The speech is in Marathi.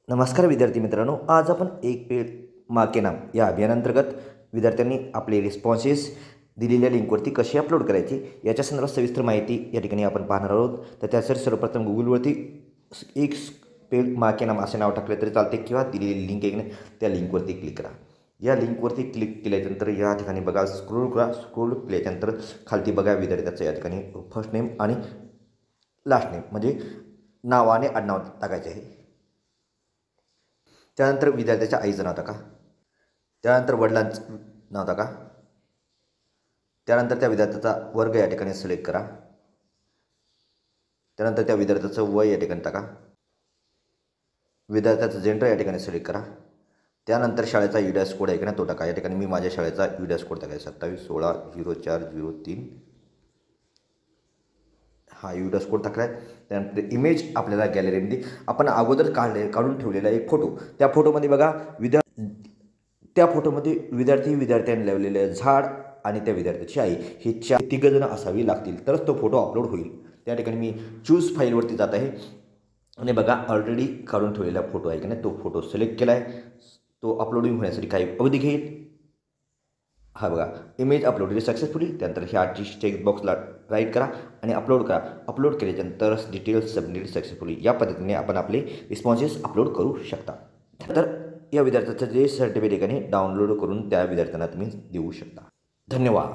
नमस्कार विद्यार्थी मित्रांनो, आज आपण एक पेड माँ के नाम या अभियानांतर्गत विद्यार्थ्यांनी आपले रिस्पॉन्सेस दिलेल्या लिंकवरती कशी अपलोड करायची याच्या संदर्भात सविस्तर माहिती या ठिकाणी आपण पाहणार आहोत. तर त्यासाठी सर्वप्रथम गुगलवरती एक पेड माँ के नाम असे नाव टाकले तरी चालते किंवा दिलेली लिंक आहे त्या लिंकवरती क्लिक करा. या लिंकवरती क्लिक केल्यानंतर या ठिकाणी बघा स्क्रोल करा. स्क्रोल केल्यानंतर खालती बघा विद्यार्थ्याचं या ठिकाणी फर्स्ट नेम आणि लास्ट नेम म्हणजे नाव आणि आडनाव टाकायचे आहे. त्यानंतर विद्यार्थ्याच्या आईचं नाव टाका. त्यानंतर वडिलांचं नाव टाका. त्यानंतर त्या विद्यार्थ्याचा वर्ग या ठिकाणी सिलेक्ट करा. त्यानंतर त्या विद्यार्थ्याचं वय या ठिकाणी टाका. विद्यार्थ्याचं जेंडर या ठिकाणी सिलेक्ट करा. त्यानंतर शाळेचा UDAS कोड आहे की नाही तो टाका. या ठिकाणी मी माझ्या शाळेचा UDAS कोड टाकायचा 27160403 हा UDAS कोड टाकला आहे. त्यानंतर इमेज आपल्याला गॅलरीमध्ये आपण अगोदर काढून ठेवलेला एक फोटो, त्या फोटोमध्ये बघा त्या फोटोमध्ये विद्यार्थ्यांनी लावलेले झाड आणि त्या विद्यार्थ्याची आई ही तिघजणं असावी लागतील तरच तो फोटो अपलोड होईल. त्या ठिकाणी मी चूज फाईलवरती जात आहे आणि बघा ऑलरेडी काढून ठेवलेला फोटो आहे की नाही तो फोटो सिलेक्ट केला आहे. तो अपलोडिंग होण्यासाठी काही अवधी घेईल. हा बघा इमेज अपलोडेड सक्सेसफुली. त्यानंतर ह्या चेकबॉक्सला राईट करा आणि अपलोड करा. अपलोड केल्यानंतर डिटेल्स सबमिट सक्सेसफुली या पद्धतीने आपण आपले रिस्पॉन्सेस अपलोड करू शकता. तर या विद्यार्थ्याचं जे सर्टिफिकेट आहे डाउनलोड करून त्या विद्यार्थ्यांना तुम्ही देऊ शकता. धन्यवाद.